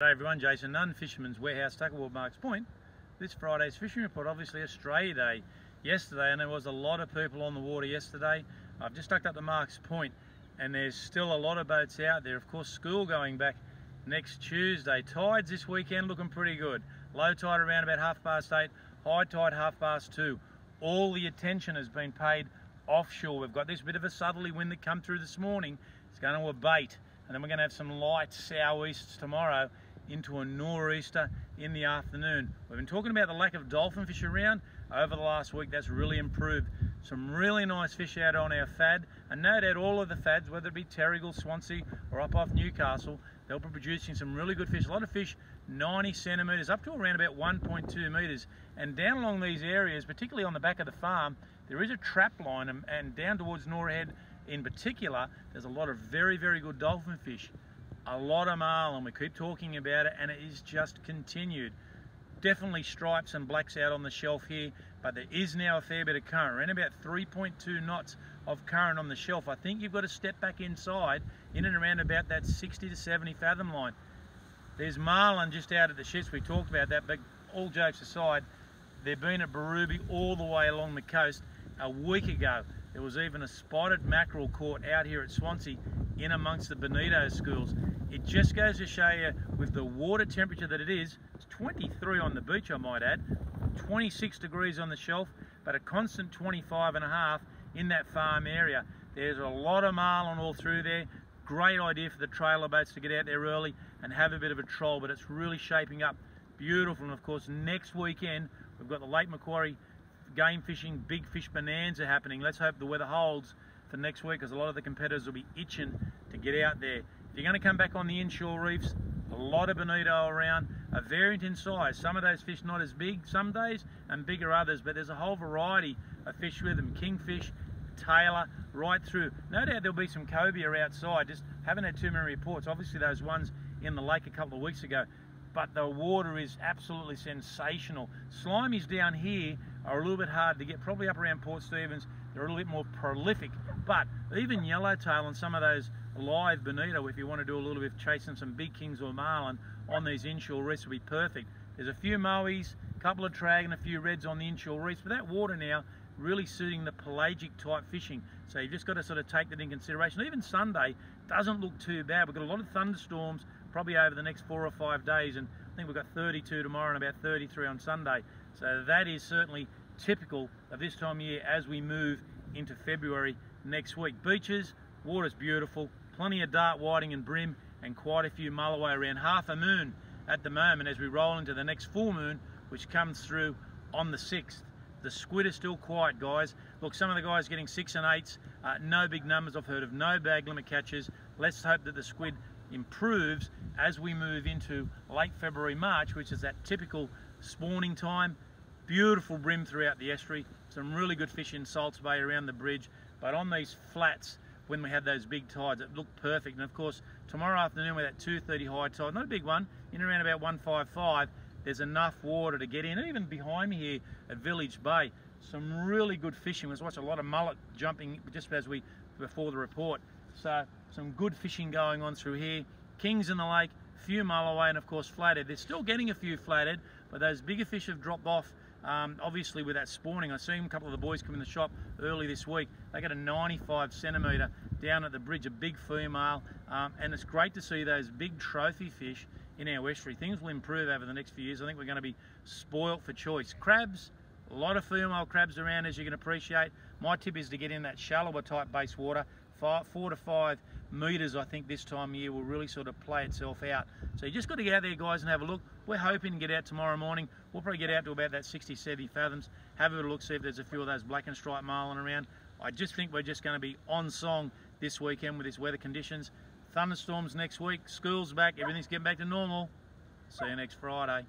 Hey everyone, Jason Nunn, Fisherman's Warehouse, Tuckerwald, Marks Point. This Friday's fishing report, obviously Australia Day yesterday, and there was a lot of people on the water yesterday. I've just tucked up to Marks Point and there's still a lot of boats out there. Of course, school going back next Tuesday. Tides this weekend looking pretty good. Low tide around about 8:30, high tide 2:30. All the attention has been paid offshore. We've got this bit of a southerly wind that come through this morning. It's going to abate, and then we're going to have some light southeasts tomorrow into a nor'easter in the afternoon. We've been talking about the lack of dolphin fish around over the last week. That's really improved. Some really nice fish out on our fad, and no doubt all of the fads, whether it be Terrigal, Swansea or up off Newcastle, they'll be producing some really good fish. A lot of fish 90 centimetres up to around about 1.2 metres, and down along these areas, particularly on the back of the farm, there is a trap line, and down towards Norhead in particular, there's a lot of very, very good dolphin fish. A lot of marlin, we keep talking about it, and it is just continued. Definitely stripes and blacks out on the shelf here, but there is now a fair bit of current. We're in about 3.2 knots of current on the shelf. I think you've got to step back inside, in and around about that 60 to 70 fathom line. There's marlin just out at the ships, we talked about that, but all jokes aside, they've been at Barooby all the way along the coast. A week ago, there was even a spotted mackerel caught out here at Swansea in amongst the bonito schools. It just goes to show you, with the water temperature that it is, it's 23 on the beach, I might add, 26 degrees on the shelf, but a constant 25.5 in that farm area. There's a lot of marlin all through there. Great idea for the trailer boats to get out there early and have a bit of a troll, but it's really shaping up beautiful. And of course, next weekend, we've got the Lake Macquarie game fishing big fish bonanza happening. Let's hope the weather holds for next week, because a lot of the competitors will be itching to get out there. If you're going to come back on the inshore reefs, a lot of bonito around, a variant in size. Some of those fish not as big some days and bigger others, but there's a whole variety of fish with them. Kingfish, tailor, right through. No doubt there'll be some cobia outside. Just haven't had too many reports. Obviously those ones in the lake a couple of weeks ago, but the water is absolutely sensational. Slimies down here are a little bit hard to get, probably up around Port Stephens. They're a little bit more prolific, but even yellowtail and some of those live bonito, if you want to do a little bit of chasing some big kings or marlin on these inshore reefs, will be perfect. There's a few mowies, a couple of trag and a few reds on the inshore reefs, but that water now really suiting the pelagic type fishing. So you've just got to sort of take that in consideration. Even Sunday doesn't look too bad. We've got a lot of thunderstorms probably over the next 4 or 5 days, and I think we've got 32 tomorrow and about 33 on Sunday. So that is certainly typical of this time of year as we move into February next week. Beaches, water's beautiful, plenty of dart whiting and brim, and quite a few mulloway, around half a moon at the moment as we roll into the next full moon, which comes through on the 6th. The squid is still quiet, guys. Look, some of the guys getting 6 and 8s, no big numbers I've heard of, no bag limit catches. Let's hope that the squid improves as we move into late February, March, which is that typical spawning time. Beautiful brim throughout the estuary, some really good fish in Salts Bay around the bridge, but on these flats, when we had those big tides, it looked perfect. And of course, tomorrow afternoon with that 2:30 high tide, not a big one, in around about 155, there's enough water to get in. Even behind me here at Village Bay, some really good fishing. Let's watch a lot of mullet jumping just as before the report. So some good fishing going on through here. Kings in the lake, few mulloway, and of course flathead. They're still getting a few flathead, but those bigger fish have dropped off. Obviously with that spawning, I seen a couple of the boys come in the shop early this week. They got a 95 centimetre down at the bridge, a big female, and it's great to see those big trophy fish in our estuary. Things will improve over the next few years. I think we're going to be spoilt for choice. Crabs, a lot of female crabs around, as you can appreciate. My tip is to get in that shallower type base water. 4 to 5 metres, I think this time of year will really sort of play itself out. So you just got to get out there, guys, and have a look. We're hoping to get out tomorrow morning. We'll probably get out to about that 60, 70 fathoms, have a look, see if there's a few of those black and striped marlin around. I just think we're just going to be on song this weekend with these weather conditions. Thunderstorms next week, school's back, everything's getting back to normal. See you next Friday.